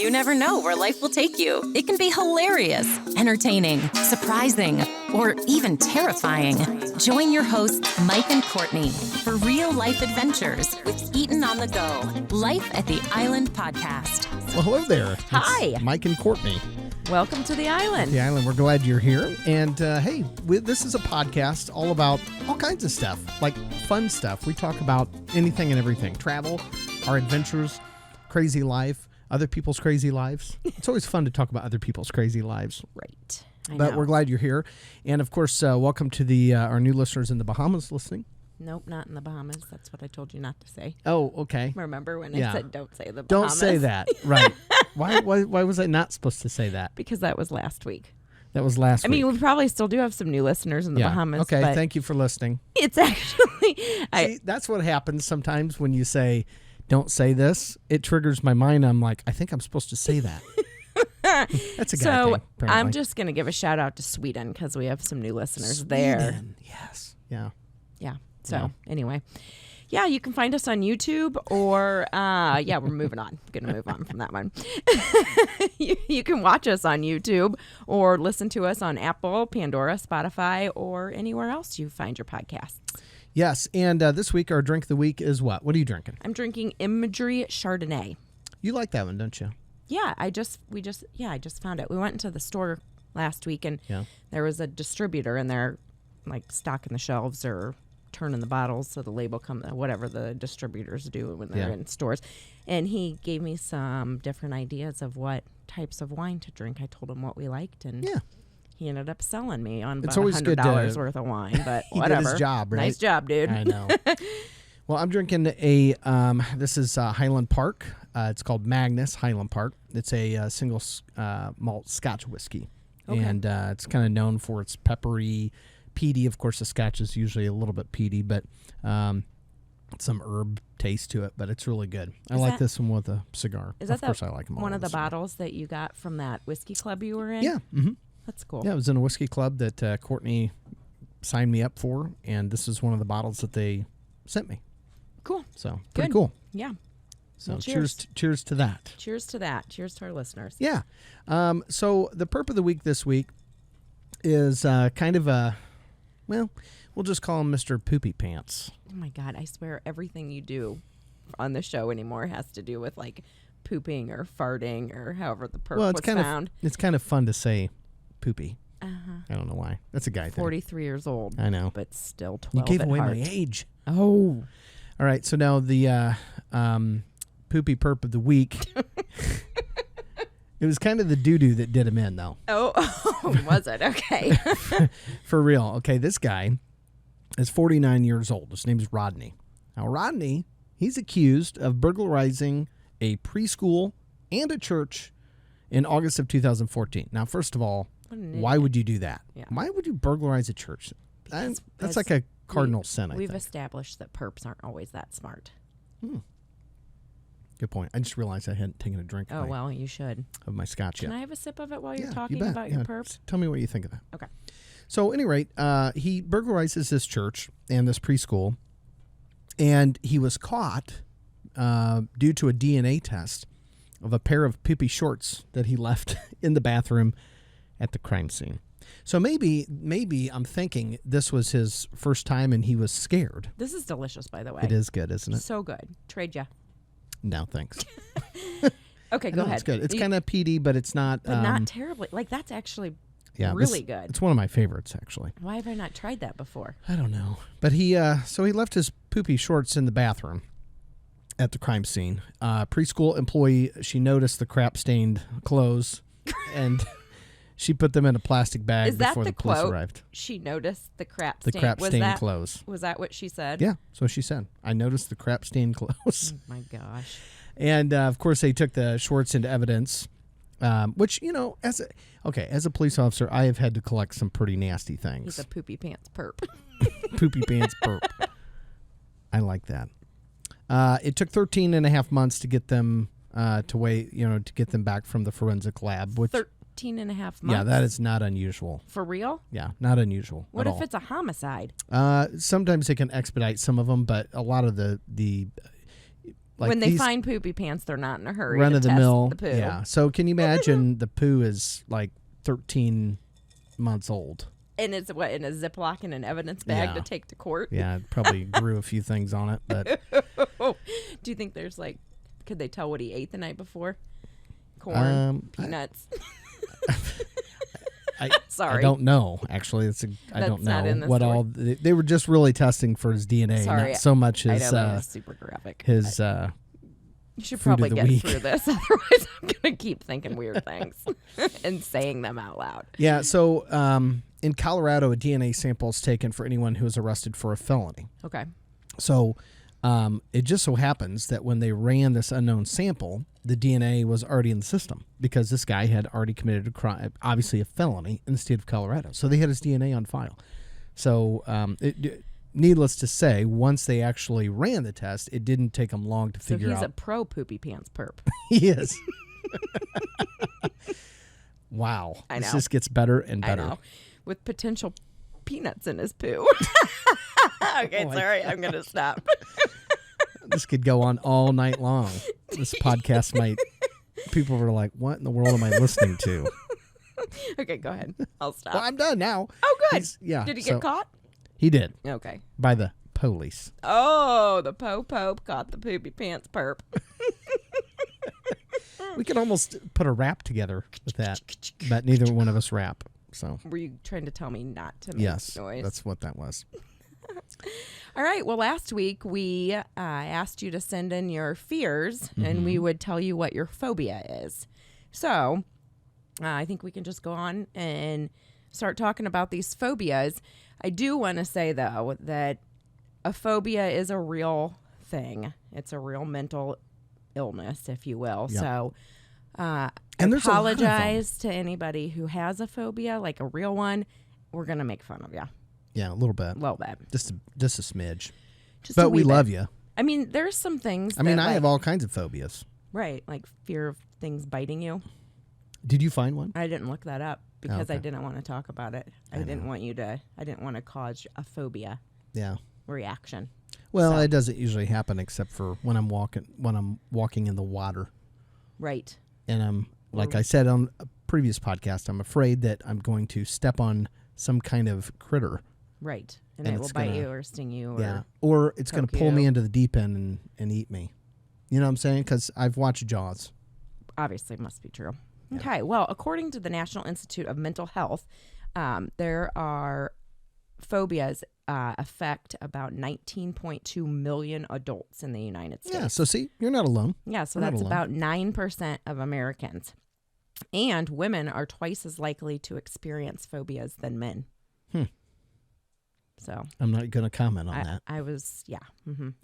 You never know where life will take you. It can be hilarious, entertaining, surprising, or even terrifying. Join your hosts, Mike and Courtney, for real life adventures with Eaton on the Go. Life at the Island podcast. Well, hello there. Hi. It's Mike and Courtney. Welcome to the island. The island. We're glad you're here. And hey, this is a podcast all about all kinds of stuff, like fun stuff. We talk about anything and everything. Travel, our adventures, crazy life, other people's crazy lives. It's always fun to talk about other people's crazy lives. Right. But we're glad you're here. And of course, welcome to the our new listeners in the Bahamas listening. Nope, not in the Bahamas. That's what I told you not to say. Oh, okay. Remember when I said don't say the Bahamas? Don't say that. Right. Why was I not supposed to say that? Because that was last week. That was last week. I mean, we probably still do have some new listeners in the Bahamas. Okay, but thank you for listening. It's actually... See, that's what happens sometimes when you say, don't say this. It triggers my mind. I'm like, I think I'm supposed to say that. That's a guy thing, apparently. I'm just going to give a shout out to Sweden because we have some new listeners there. Yes. Yeah. Yeah. So anyway, yeah, you can find us on YouTube or, we're moving on. Going to move on from that one. You can watch us on YouTube or listen to us on Apple, Pandora, Spotify, or anywhere else you find your podcasts. Yes, and this week our drink of the week is what? What are you drinking? I'm drinking Imagery Chardonnay. You like that one, don't you? Yeah, I just found it. We went into the store last week and there was a distributor in there, like stocking the shelves or turning the bottles so the label whatever the distributors do when they're in stores. And he gave me some different ideas of what types of wine to drink. I told him what we liked, and he ended up selling me on about $100 worth of wine. But he whatever. did his job, right? Nice job, dude. I know. Well, I'm drinking this is Highland Park. It's called Magnus Highland Park. It's a single malt Scotch whiskey. Okay. And it's kind of known for its peppery, peaty. Of course, the Scotch is usually a little bit peaty, but some herb taste to it. But it's really good. I like this one with a cigar. Of course, I like them all. One of the bottles that you got from that whiskey club you were in? Yeah. Mm-hmm. That's cool. Yeah, it was in a whiskey club that Courtney signed me up for, and this is one of the bottles that they sent me. Cool. So pretty cool. Yeah. So well, cheers to that. Cheers to that. Cheers to our listeners. Yeah. So the perp of the week this week is kind of we'll just call him Mr. Poopy Pants. Oh my God, I swear everything you do on the show anymore has to do with like pooping or farting or however the perp was found. It's kind of fun to say poopy. I don't know why. That's a guy thing. 43 years old. I know. But still 12 You gave at away heart. my age. Oh. All right, so now the poopy perp of the week. It was kind of the doo-doo that did him in, though. Oh, was it? Okay. For real. Okay, this guy is 49 years old. His name is Rodney. Now, Rodney, he's accused of burglarizing a preschool and a church in August of 2014. Now, first of all, why would you do that? Yeah. Why would you burglarize a church? That's like a cardinal sin, I think. We've established that perps aren't always that smart. Good point. I just realized I hadn't taken a drink well, you should. Of my scotch yet. Can I have a sip of it while you're talking about your perp? Tell me what you think of that. Okay. So, at any rate, he burglarizes this church and this preschool, and he was caught due to a DNA test of a pair of poopy shorts that he left in the bathroom at the crime scene. So maybe I'm thinking this was his first time and he was scared. This is delicious, by the way. It is good, isn't it? So good. Trade ya. No, thanks. Okay, go ahead. It's good. It's kind of peaty, but it's not... But not terribly. Like, that's actually really good. It's one of my favorites, actually. Why have I not tried that before? I don't know. But he left his poopy shorts in the bathroom at the crime scene. Preschool employee, she noticed the crap-stained clothes, and she put them in a plastic bag before the police arrived. She noticed the crap stain. The crap-stained clothes. Was that what she said? Yeah, so she said. I noticed the crap-stained clothes. Oh, my gosh. And, of course, they took the shorts into evidence, which, as a police officer, I have had to collect some pretty nasty things. He's a poopy pants perp. Poopy pants perp. I like that. It took 13 and a half months to get them to get them back from the forensic lab. Which 13 and a half months? Yeah, that is not unusual. For real? Yeah, not unusual. What if it's a homicide? Sometimes they can expedite some of them, but a lot of the Like when they find poopy pants, they're not in a hurry run to of the test mill. the poo. Yeah. So can you imagine the poo is like 13 months old? And it's what, in a Ziploc and an evidence bag to take to court? Yeah, it probably grew a few things on it, but do you think there's like, could they tell what he ate the night before? Corn, peanuts. Sorry, I don't know. Actually, I don't know what story. all they were just really testing for his DNA, Sorry, not so much his I know that was super graphic. his. You should probably get through this, otherwise I'm gonna keep thinking weird things and saying them out loud. Yeah. So in Colorado, a DNA sample is taken for anyone who is arrested for a felony. Okay. So it just so happens that when they ran this unknown sample, the DNA was already in the system because this guy had already committed a crime, obviously a felony in the state of Colorado. So they had his DNA on file. So needless to say, once they actually ran the test, it didn't take them long to figure out. So he's a pro poopy pants perp. He is. Wow. I know. This just gets better and better. I know. With potential peanuts in his poo. Okay, sorry. I'm going to stop. This could go on all night long. This podcast might... People were like, what in the world am I listening to? Okay, go ahead. I'll stop. Well, I'm done now. Oh, good. Yeah. Did he get caught? He did. Okay. By the police. Oh, the Pope caught the poopy pants perp. We could almost put a rap together with that, but neither one of us rap. So. Were you trying to tell me not to make noise? That's what that was. All right. Well, last week we asked you to send in your fears, and we would tell you what your phobia is. So I think we can just go on and start talking about these phobias. I do want to say, though, that a phobia is a real thing. It's a real mental illness, if you will. Yep. So and apologize to anybody who has a phobia, like a real one. We're going to make fun of you. Yeah, a little bit. A little bit. Just a smidge. Just but we love you. I mean, there's some things. I mean, I have all kinds of phobias. Right, like fear of things biting you. Did you find one? I didn't look that up because I didn't want to talk about it. I didn't want to cause a phobia. Yeah. Reaction. Well, it doesn't usually happen except for when I'm walking in the water. Right. And like I said on a previous podcast, I'm afraid that I'm going to step on some kind of critter. Right. And it will bite you or sting you. Or it's going to pull me into the deep end and eat me. You know what I'm saying? Because I've watched Jaws. Obviously, it must be true. Yeah. Okay. Well, according to the National Institute of Mental Health, there are phobias affect about 19.2 million adults in the United States. Yeah. So see, you're not alone. Yeah. So that's about 9% of Americans. And women are twice as likely to experience phobias than men. So I'm not going to comment on that. I was,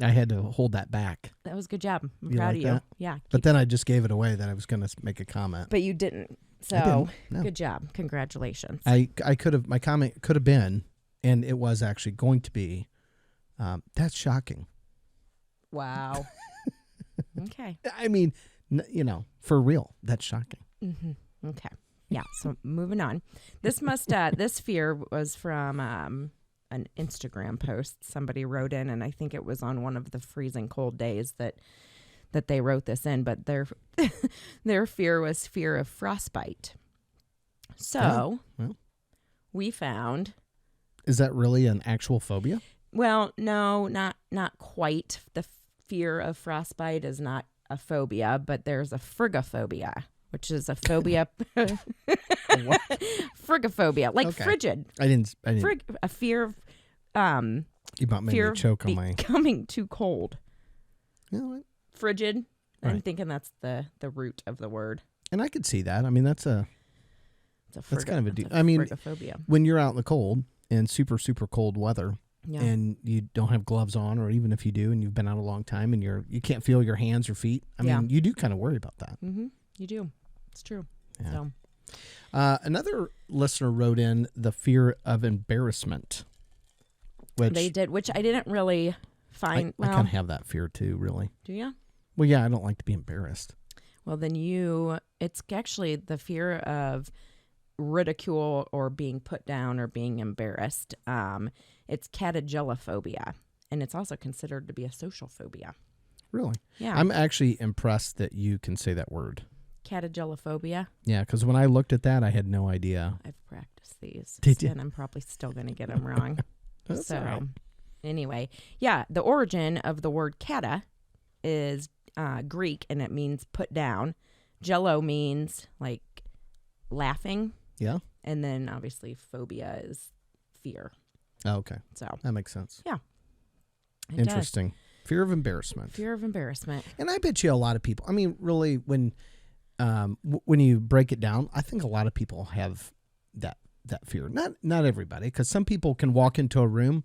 I had to hold that back. That was a good job. I'm proud of you. That? Yeah. But then I just gave it away that I was going to make a comment. But you didn't. So I didn't. No. Good job. Congratulations. I could have, my comment could have been, and it was actually going to be, that's shocking. Wow. Okay. I mean, for real, that's shocking. Mm-hmm. Okay. Yeah. So moving on. This this fear was from an Instagram post. Somebody wrote in, and I think it was on one of the freezing cold days that they wrote this in. But their fear was fear of frostbite. So we found. Is that really an actual phobia? Well, no, not quite. The fear of frostbite is not a phobia, but there's a frigophobia, which is a phobia. Frigophobia, like frigid. I didn't. A fear of you about made me choke on my becoming too cold. You know what? Frigid. Right. I'm thinking that's the root of the word. And I could see that. I mean, that's kind of a deal. I mean, frigophobia. When you're out in the cold in super, super cold weather, and you don't have gloves on, or even if you do, and you've been out a long time, and you can't feel your hands or feet. I mean, you do kind of worry about that. Mm-hmm. You do. It's true. Yeah. So. Another listener wrote in the fear of embarrassment, which they did, which I didn't really find. I kind of have that fear too, really. Do you? Well, yeah, I don't like to be embarrassed. Well, then it's actually the fear of ridicule or being put down or being embarrassed. It's catagelophobia, and it's also considered to be a social phobia. Really? Yeah. I'm actually impressed that you can say that word. Catagelophobia. Yeah, because when I looked at that, I had no idea. I've practiced these. Did you? And I'm probably still going to get them wrong. That's all right. Anyway, yeah, the origin of the word kata is Greek, and it means put down. Jello means like laughing. Yeah. And then obviously phobia is fear. Oh, okay. So That makes sense. yeah. It Interesting. Fear of embarrassment. does. Fear of embarrassment. And I bet you a lot of people, I mean, really, when you break it down, I think a lot of people have that fear. Not everybody, because some people can walk into a room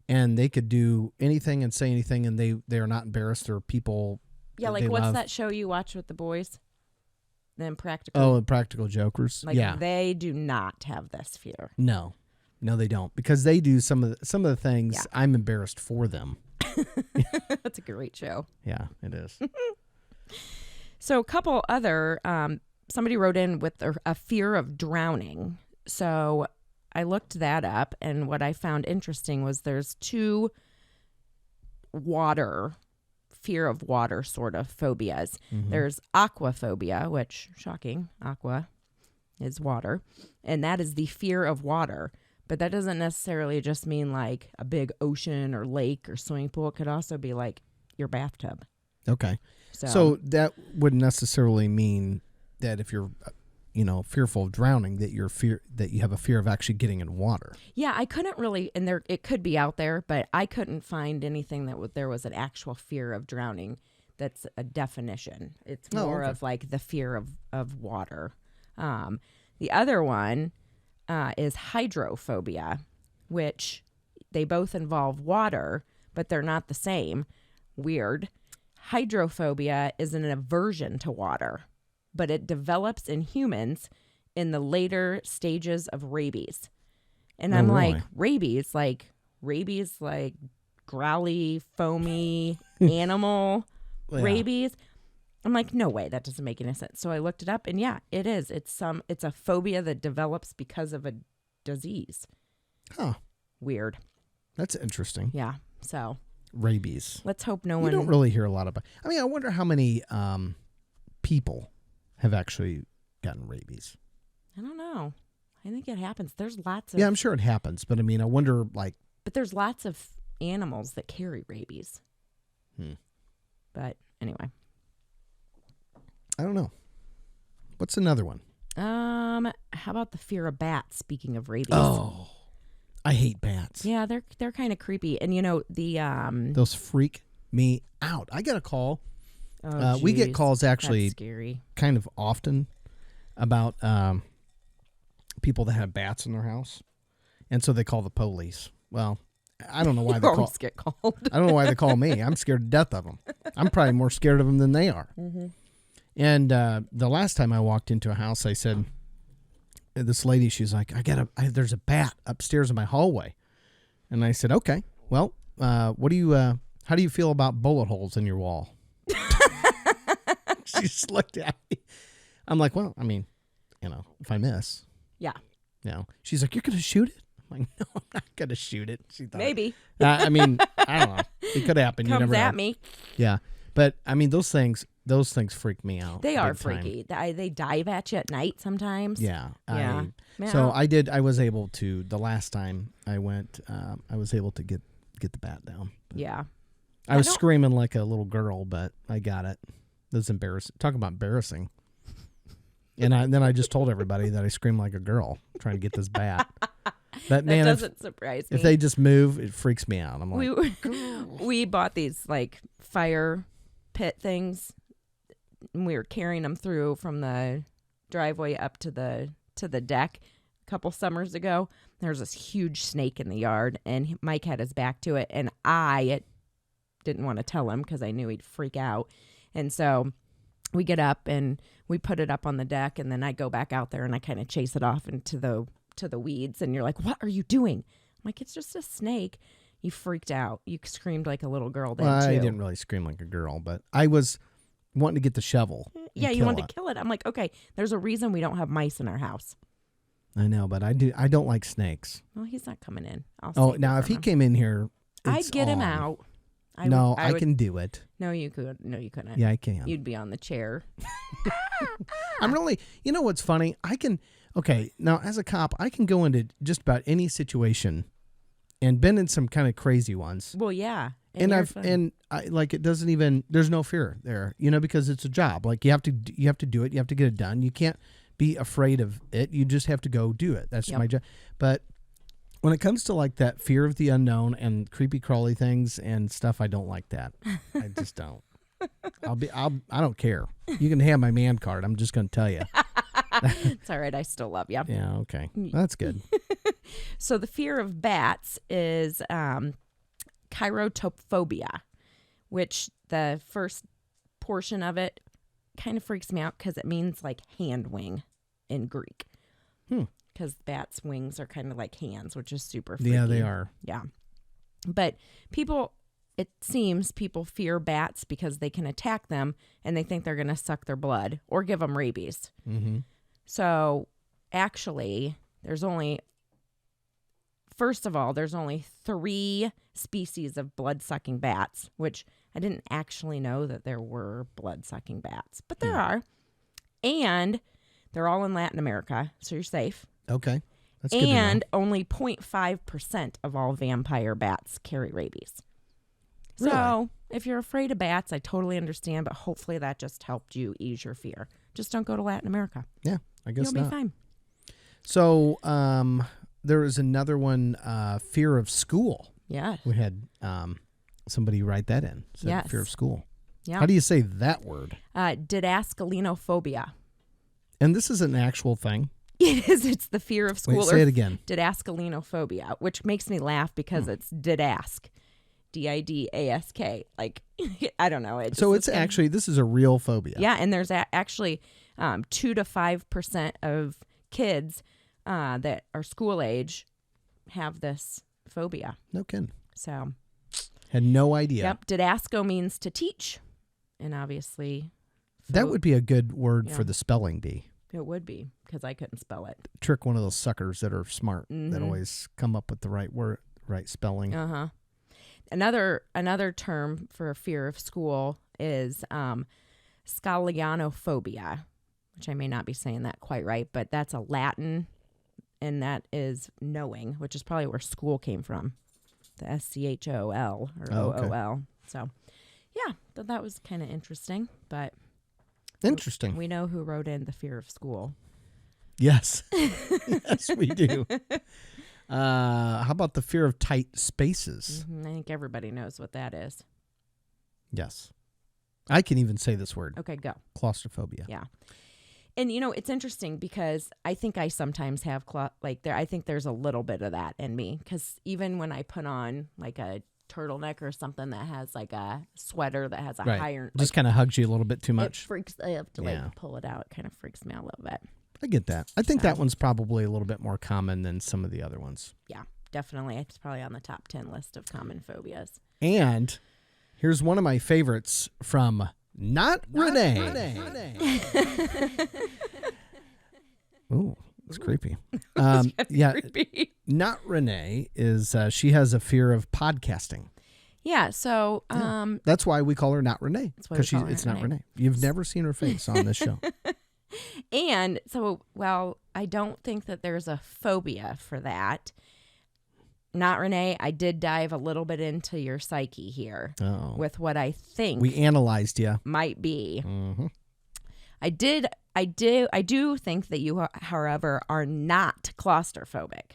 and they could do anything and say anything, and they are not embarrassed, or people. Yeah, like they what's love. that show you watch with the boys? The Impractical. Oh, Practical Jokers. Like yeah. they do not have this fear. No, they don't, because they do some of the things. Yeah. I'm embarrassed for them. That's a great show. Yeah, it is. So a couple other, somebody wrote in with a fear of drowning. So I looked that up, and what I found interesting was there's two fear of water sort of phobias. Mm-hmm. There's aquaphobia, which, shocking, aqua is water, and that is the fear of water. But that doesn't necessarily just mean like a big ocean or lake or swimming pool. It could also be like your bathtub. Okay. So that wouldn't necessarily mean that if you're, fearful of drowning, that you have a fear of actually getting in water. Yeah, I couldn't really, and it could be out there, but I couldn't find anything that there was an actual fear of drowning. That's a definition. It's more of like the fear of water. The other one is hydrophobia, which they both involve water, but they're not the same. Weird. Hydrophobia is an aversion to water, but it develops in humans in the later stages of rabies. And I'm really? like, rabies, like growly, foamy animal rabies. I'm like, no way, that doesn't make any sense. So I looked it up, and yeah, it is. It's a phobia that develops because of a disease. Huh. Weird. That's interesting. Yeah. So Rabies. let's hope no You one. don't really hear a lot about. I mean, I wonder how many people have actually gotten rabies. I don't know. I think it happens. There's lots of. Yeah, I'm sure it happens, but I mean, I wonder, like. But there's lots of animals that carry rabies. But anyway. I don't know. What's another one? How about the fear of bats? Speaking of rabies. Oh, I hate bats. Yeah, they're kind of creepy, and the those freak me out. I get a call. Oh, we get geez. calls actually That's scary. kind of often about people that have bats in their house, and so they call the police. Well, I don't know why they always get called. I don't know why they call me. I'm scared to death of them. I'm probably more scared of them than they are. Mm-hmm. And the last time I walked into a house, I said, this lady, she's like, there's a bat upstairs in my hallway. And I said, okay, well, how do you feel about bullet holes in your wall? She just looked at me. I'm like, well, I mean, if I miss. Yeah. She's like, you're going to shoot it? I'm like, no, I'm not going to shoot it. She thought, Maybe. I mean, I don't know. It could happen. You Comes never know. at me. Yeah. But I mean, those things freak me out. They are big time. freaky. They dive at you at night sometimes. Yeah. Yeah. So I was able to, the last time I went, I was able to get the bat down. Yeah. I was screaming like a little girl, but I got it. That was embarrassing. Talk about embarrassing. And then I just told everybody that I screamed like a girl trying to get this bat. But man, that doesn't surprise me. If they just move, it freaks me out. I'm like, we bought these like fire pit things, and we were carrying them through from the driveway up to the deck a couple summers ago. There's this huge snake in the yard, and Mike had his back to it, and I didn't want to tell him because I knew he'd freak out. And so we get up and we put it up on the deck, and then I go back out there and I kind of chase it off into the weeds. And you're like, what are you doing? I'm like, it's just a snake. You freaked out. You screamed like a little girl then too. I didn't really scream like a girl, but I was wanting to get the shovel. Yeah, you wanted to kill it. I'm like, okay, there's a reason we don't have mice in our house. I know, but I don't like snakes. Well, he's not coming in. Now if he came in here, I'd get him out. I can do it. No, you could. No, you couldn't. Yeah, I can. You'd be on the chair. I'm really, you know what's funny? Now as a cop, I can go into just about any situation and been in some kind of crazy ones. Well, yeah. And it doesn't even, there's no fear there, because it's a job. Like you have to do it. You have to get it done. You can't be afraid of it. You just have to go do it. That's my job. But when it comes to like that fear of the unknown and creepy crawly things and stuff, I don't like that. I just don't. I don't care. You can have my man card. I'm just going to tell you. It's all right. I still love you. Yeah. Okay. That's good. So the fear of bats is chirotophobia, which the first portion of it kind of freaks me out because it means like hand wing in Greek. Because bats' wings are kind of like hands, which is super freaky. Yeah, they are. Yeah. But it seems people fear bats because they can attack them and they think they're going to suck their blood or give them rabies. Mm-hmm. So actually, there's only 3 species of blood-sucking bats, which I didn't actually know that there were blood-sucking bats, but there are. And they're all in Latin America, so you're safe. Okay. That's good And to know. only 0.5% of all vampire bats carry rabies. Really? So if you're afraid of bats, I totally understand, but hopefully that just helped you ease your fear. Just don't go to Latin America. Yeah, I guess You'll not. be fine. So there is another one, fear of school. Yeah. We had somebody write that in. Said Yes. fear of school. Yeah. How do you say that word? Didascalinophobia. And this is an actual thing. It is. It's the fear of school. Wait, say it again. Didascalinophobia, which makes me laugh because it's didask. Didask. Like, I don't know. So it's actually, this is a real phobia. Yeah, and there's actually 2 to 5% of kids that are school age have this phobia. No kidding. So. Had no idea. Yep. Didasco means to teach. And obviously. That would be a good word Yeah. for the spelling bee. It would be because I couldn't spell it. Trick one of those suckers that are smart, that Mhm. always come up with the right word, right spelling. Uh-huh. Another term for fear of school is scallianophobia, which I may not be saying that quite right, but that's a Latin, and that is knowing, which is probably where school came from, the SCHOL or OOL. So, yeah, that was kind of interesting, but Interesting. we know who wrote in the fear of school. Yes. Yes, we do. How about the fear of tight spaces? I think everybody knows what that is. Yes. I can even say this word. Okay, go. Claustrophobia. Yeah. And, it's interesting because I think I sometimes have, I think there's a little bit of that in me. Because even when I put on, like, a turtleneck or something that has, like, a sweater that has a Right. higher... Just kind of hugs you a little bit too It much. freaks... I have to, Yeah. pull it out. It kind of freaks me out a little bit. I get that. I think that one's probably a little bit more common than some of the other ones. Yeah, definitely. It's probably on the top 10 list of common phobias. And here's one of my favorites from Not Renee. Ooh, it's creepy. Yeah, Creepy. Not Renee is, she has a fear of podcasting. Yeah, so... That's why we call her Not Renee. That's why we call her it's Not not Renee. Renee. You've never seen her face on this show. And so, I don't think that there's a phobia for that. Not Renee, I did dive a little bit into your psyche here with what I think We analyzed you. might be. Mm-hmm. I do think that you, however, are not claustrophobic.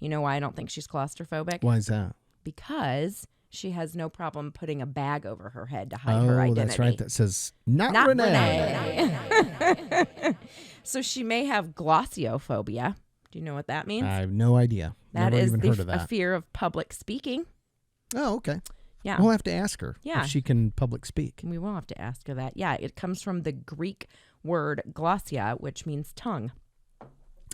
You know why I don't think she's claustrophobic? Why is that? Because she has no problem putting a bag over her head to hide her identity. That's right. That says Not Renee. So she may have glossiophobia. Do you know what that means? I have no idea. That Never is even heard of a that. fear of public speaking. Oh, okay. Yeah. We'll have to ask her Yeah. if she can public speak. We will have to ask her that. Yeah, it comes from the Greek word glossia, which means tongue.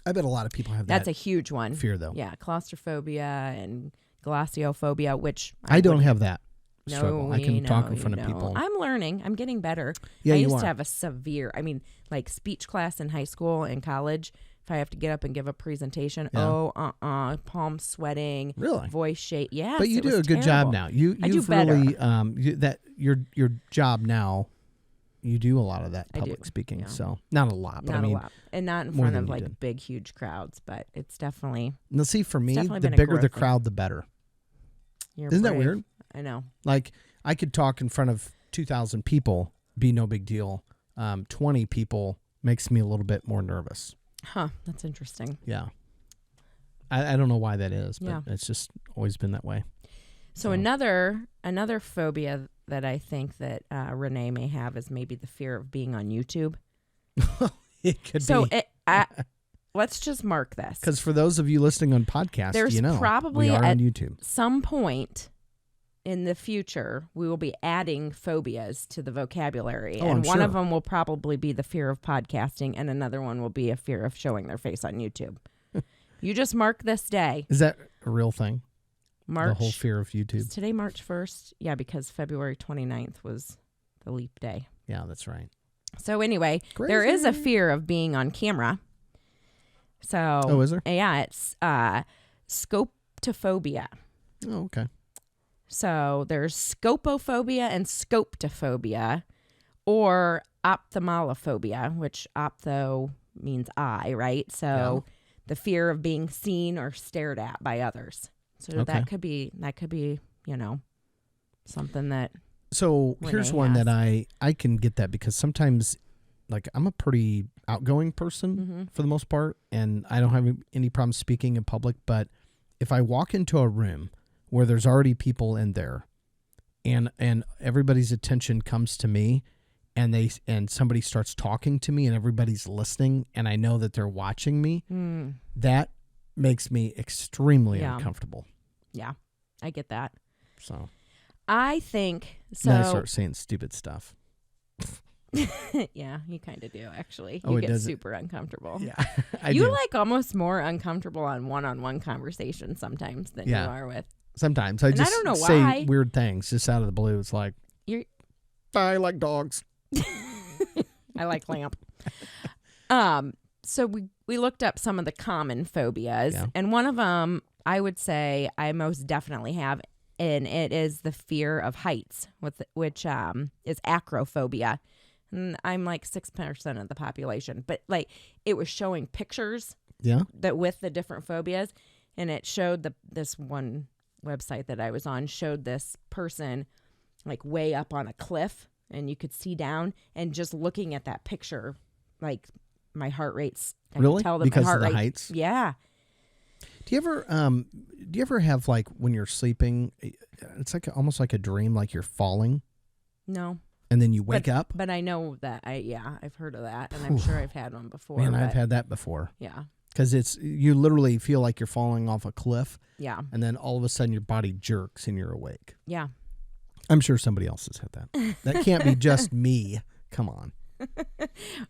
I bet a lot of people have that. That's a huge one. fear, though. Yeah, claustrophobia and glossiophobia, which I don't wouldn't- have that No, struggle. I we can talk know in front you of people. don't. I'm learning. I'm getting better. Yeah, I you used are. to have a severe, like speech class in high school and college. If I have to get up and give a presentation, Yeah. palm sweating, Really? voice shake. Yes, But you it do was a good job terrible. now. I do You've better. really your job now. You do a lot of that I do, public speaking. yeah. So not a lot, but Not I mean, a lot, and not in more front than of you like did. big, huge crowds. But it's definitely now see for me, definitely the been a bigger the growth thing. crowd, the better. you're Isn't that brave. weird? I know. Like I could talk in front of 2,000 people, be no big deal. 20 people makes me a little bit more nervous. Huh? That's interesting. Yeah. I don't know why that is, but Yeah. it's just always been that way. So another phobia that I think that Renee may have is maybe the fear of being on YouTube. It could So be. let's just mark this. Because for those of you listening on podcasts, There's probably we are at on YouTube. some point in the future, we will be adding phobias to the vocabulary. Oh, and I'm one sure. of them will probably be the fear of podcasting, and another one will be a fear of showing their face on YouTube. You just mark this day. Is that a real thing? March. The whole fear of Is YouTube? today March 1st? Yeah, because February 29th was the leap day. Yeah, that's right. So anyway, there is a Crazy. fear of being on camera. So Oh, is there? Yeah, it's scopophobia. Oh, okay. So there's scopophobia and scoptophobia, or ophthalmophobia, which optho means eye, right? So the fear of being seen or stared at by others. So Okay. that could be, something that So here's Renee one has. that I can get that because sometimes, like, I'm a pretty outgoing person for the most part, and I don't have any problem speaking in public. But if I walk into a room where there's already people in there, and everybody's attention comes to me, and somebody starts talking to me, and everybody's listening, and I know that they're watching me, that makes me extremely Yeah. uncomfortable. Yeah, I get that. So I think so. then I start saying stupid stuff. Yeah, you kind of do actually. Oh, You it get does it. super uncomfortable. Yeah, I You do. like almost more uncomfortable on one-on-one conversations sometimes than Yeah. you are with. Sometimes I And I just don't know say why. weird things just out of the blue. It's like, You're- I like dogs. I like lamp. So we looked up some of the common phobias, Yeah. and one of them I would say I most definitely have, and it is the fear of heights, which is acrophobia. And I'm like 6% of the population, but like it was showing pictures Yeah. that with the different phobias, and it showed this one website that I was on showed this person like way up on a cliff, and you could see down, and just looking at that picture, like my heart rate's I could Really? tell that Because my of heart the rate, heights? Yeah. Do you ever have, like, when you're sleeping, it's like almost like a dream, like you're falling No. and then you wake up? But I know that I've heard of that, and I'm sure I've had one before. Man, I've but had that before. yeah. Because you literally feel like you're falling off a cliff, Yeah. and then all of a sudden your body jerks and you're awake. Yeah. I'm sure somebody else has had that. That can't be just me. Come on.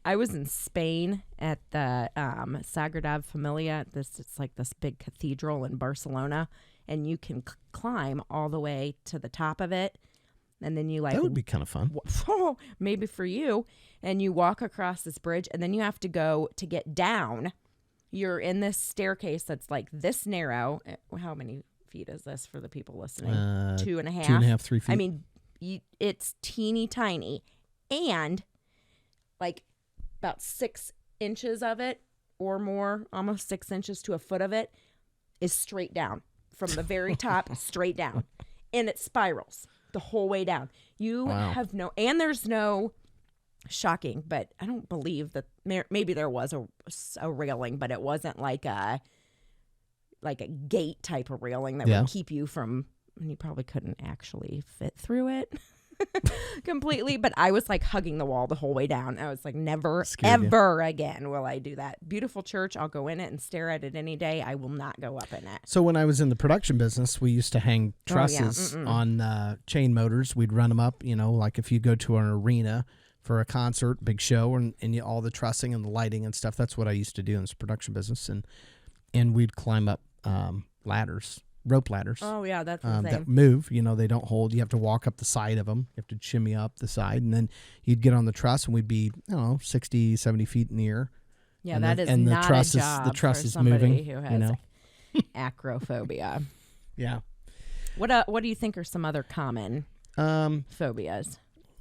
I was in Spain at the Sagrada Familia. It's like this big cathedral in Barcelona, and you can climb all the way to the top of it, and then you like That would be kind of fun. maybe for you, and you walk across this bridge, and then you have to go to get down. You're in this staircase that's like this narrow. How many feet is this for the people listening? 2.5. 2.5, 3 feet. I mean, it's teeny tiny, and like about 6 inches of it or more, almost 6 inches to a foot of it, is straight down from the very top, straight down, and it spirals the whole way down. You Wow. have and there's no shocking, but I don't believe that. Maybe there was a railing, but it wasn't like a gate type of railing that Yeah. would keep you from. And you probably couldn't actually fit through it completely, but I was like hugging the wall the whole way down. I was like, never, Scared you. ever again will I do that. Beautiful church. I'll go in it and stare at it any day. I will not go up in it. So when I was in the production business, we used to hang Oh, yeah. trusses on chain motors. We'd run them up, like if you go to an arena for a concert, big show, and all the trussing and the lighting and stuff. That's what I used to do in this production business. And we'd climb up ladders, rope ladders. Oh yeah, that's the same. That move, they don't hold. You have to walk up the side of them. You have to shimmy up the side, and then you'd get on the truss, and we'd be, 60, 70 feet in the air, Yeah, and that the, is and not the truss a job the truss for is somebody moving. who has You know? acrophobia. Yeah. What do you think are some other common phobias?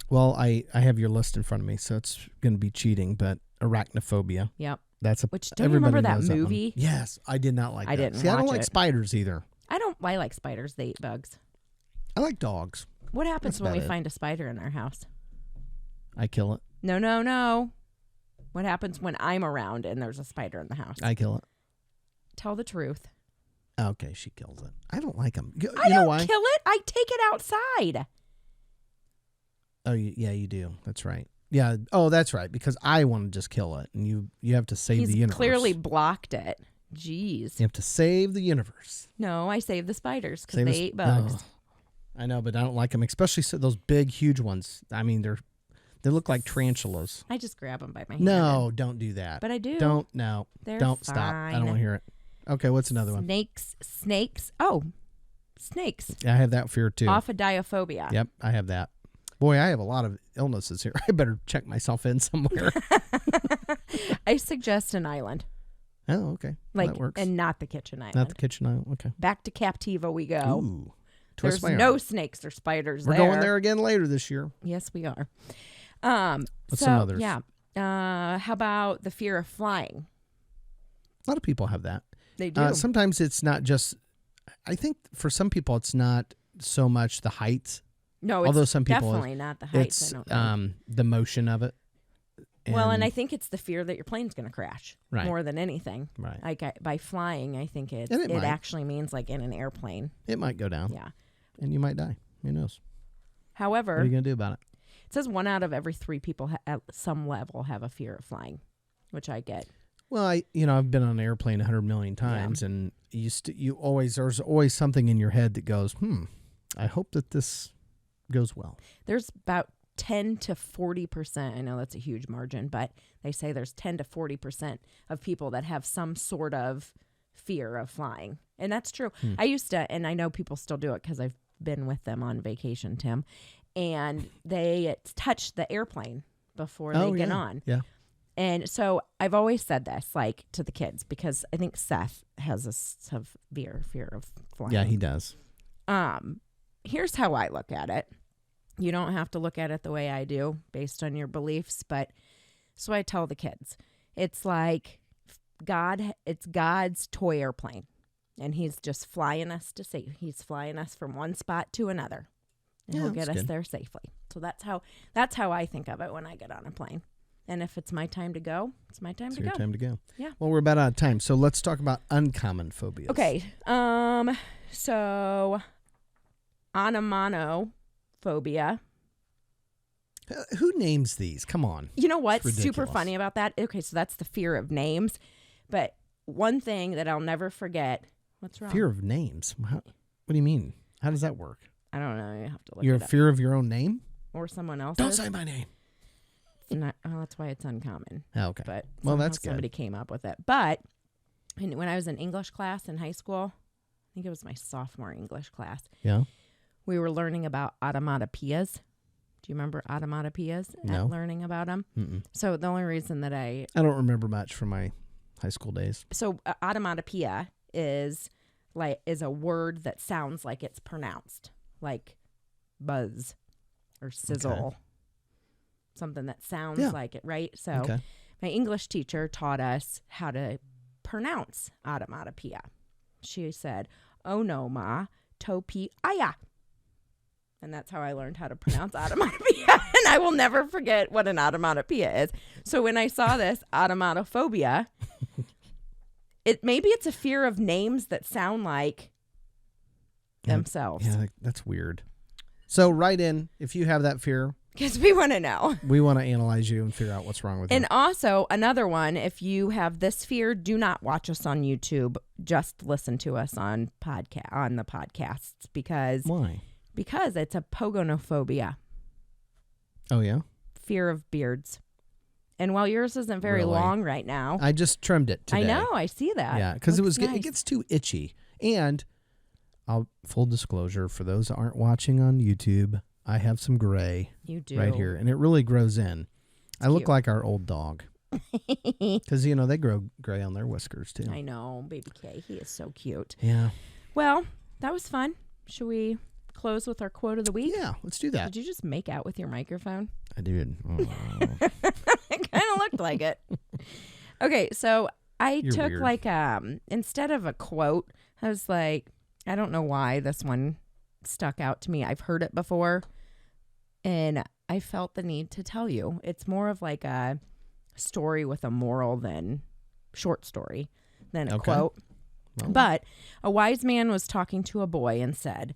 Well, I have your list in front of me, so it's going to be cheating, but arachnophobia. Yep. That's a. Which, don't you everybody remember that knows one. movie? Yes, I did not like. I that. didn't See, I don't watch like it. spiders either. I like spiders. They eat bugs. I like dogs. What happens That's when we about it. find a spider in our house? I kill it. No. What happens when I'm around and there's a spider in the house? I kill it. Tell the truth. Okay, she kills it. I don't like them. You I know don't why? kill it. I take it outside. Oh, yeah, you do. That's right. Yeah. Oh, that's right. Because I want to just kill it, and you have to save He's the universe. clearly blocked it. Jeez. You have to save the universe. No, I save the spiders because Save they us- eat bugs. Ugh. I know, but I don't like them, especially those big, huge ones. I mean, they look like tarantulas. I just grab them by my hand. No, don't do that. But I do. Don't They're stop. I don't fine. want to hear it. Okay, what's another one? Snakes. Oh, snakes. Yeah, I have that fear too. Ophidiophobia. Yep, I have that. Boy, I have a lot of illnesses here. I better check myself in somewhere. I suggest an island. Oh, okay. Like, that works. and not the kitchen island. Not the kitchen island. Okay. Back to Captiva we go. Ooh. Twist There's my no arm. snakes or spiders We're there. going there again later this year. Yes, we are. What's some others? Yeah. How about the fear of flying? A lot of people have that. They do. Sometimes it's not just. I think for some people it's not so much the height. No, it's although some people definitely not the heights. It's I don't think. the motion of it. And I think it's the fear that your plane's going to crash Right. more than anything. Right. Like by flying, I think it might. actually means like in an airplane. It might go down. Yeah. And you might die. Who knows? However, What are you going to do about it? it says 1 out of every 3 people at some level have a fear of flying, which I get. Well, I've been on an airplane 100 million times, and there's always something in your head that goes, I hope that this goes well. There's about 10 to 40%. I know that's a huge margin, but they say there's 10 to 40% of people that have some sort of fear of flying. And that's true. I used to, and I know people still do it because I've been with them on vacation, Tim, and they touch the airplane before they get on. Yeah. And so I've always said this, like, to the kids, because I think Seth has a severe fear of flying. Yeah, he does. Here's how I look at it. You don't have to look at it the way I do based on your beliefs, but so I tell the kids, it's like it's God's toy airplane, and he's just flying us to safe. He's flying us from one spot to another, and he'll get us there safely. So that's how I think of it when I get on a plane. And if it's my time to go, it's my time to go. Your time to go. Yeah. Well, we're about out of time, so let's talk about uncommon phobias. Okay. So onomatophobia. Who names these? Come on. You know what's It's super ridiculous. funny about that? Okay, so that's the fear of names. But one thing that I'll never forget. What's wrong? Fear of names. What do you mean? How does that work? I don't know. You have to look You're it a up. fear of your own name? Or someone else's. Don't say my name. It's not, that's why it's uncommon. Oh, okay. But Well, somehow that's good. somebody came up with it. But when I was in English class in high school, I think it was my sophomore English class, Yeah. we were learning about automatopoeias. Do you remember automatopoeias? No. Learning about them. Mm-mm. So the only reason that I don't remember much from my high school days. automatopoeia is a word that sounds like it's pronounced, like buzz or sizzle. Okay. Something that sounds Yeah. like it, right? So Okay. my English teacher taught us how to pronounce automatopoeia. She said, "Oh no, ma, topi-aya." And that's how I learned how to pronounce automatopoeia. And I will never forget what an automatopoeia is. So when I saw this automatophobia, maybe it's a fear of names that sound like themselves. Yeah, that's weird. So write in if you have that fear. Because we want to know. We want to analyze you and figure out what's wrong with And you. also another one, if you have this fear, do not watch us on YouTube. Just listen to us on the podcasts because Why? it's a pogonophobia, Oh, yeah? fear of beards. And while yours isn't very Really? long right now, I just trimmed it today. I know, I see that. Yeah, because it Looks it nice. gets too itchy. And full disclosure, for those that aren't watching on YouTube, I have some gray You do. right here, and it really grows in. I look cute. like our old dog. Because, they grow gray on their whiskers, too. I know, baby K. He is so cute. Yeah. Well, that was fun. Should we close with our quote of the week? Yeah, let's do that. Did you just make out with your microphone? I did. Oh. It kind of looked like it. Okay, so You're took weird. like instead of a quote, I was like, I don't know why this one stuck out to me. I've heard it before, and I felt the need to tell you. It's more of like a story with a moral than short story than a quote. Well. But a wise man was talking to a boy and said,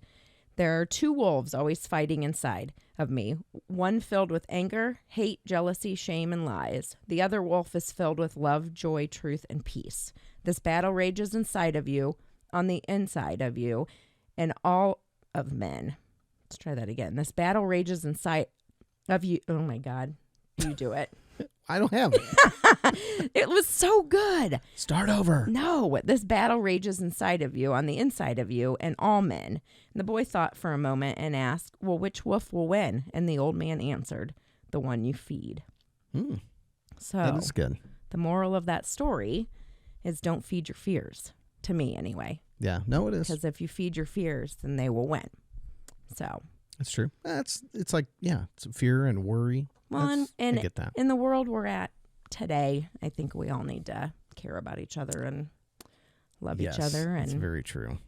"There are two wolves always fighting inside of me, one filled with anger, hate, jealousy, shame, and lies. The other wolf is filled with love, joy, truth, and peace. This battle rages inside of you, on the inside of you, and all of men." Let's try that again. This battle rages inside of you. Oh, my God. You do it. I don't have it. It was so good. Start over. No, this battle rages inside of you, on the inside of you, and all men. And the boy thought for a moment and asked, "Well, which wolf will win?" And the old man answered, "The one you feed." So that is good. The moral of that story is don't feed your fears, to me anyway. Yeah, no, it is. Because if you feed your fears, then they will win. So It's true. It's like, it's fear and worry. well, and I get that. in the world we're at today, I think we all need to care about each other and love each other. And that's very true.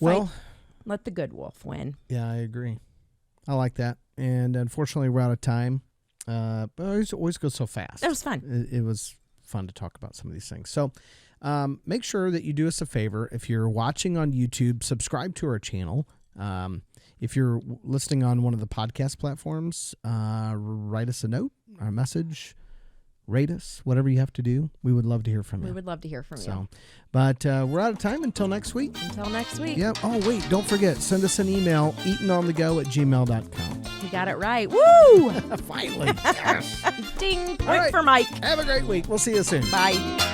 Well, let the good wolf win. Yeah, I agree. I like that. And unfortunately, we're out of time. But it always goes so fast. It was fun. It was fun to talk about some of these things. So make sure that you do us a favor. If you're watching on YouTube, subscribe to our channel. If you're listening on one of the podcast platforms, write us a note or a message, rate us, whatever you have to do. We would love to hear from you. We would love to hear from you. But we're out of time until next week. Until next week. Yep. Oh, wait, don't forget, send us an email, eatononthego@gmail.com. You got it right. Woo! Finally. Yes. Ding. Point All right. for Mike. Have a great week. We'll see you soon. Bye.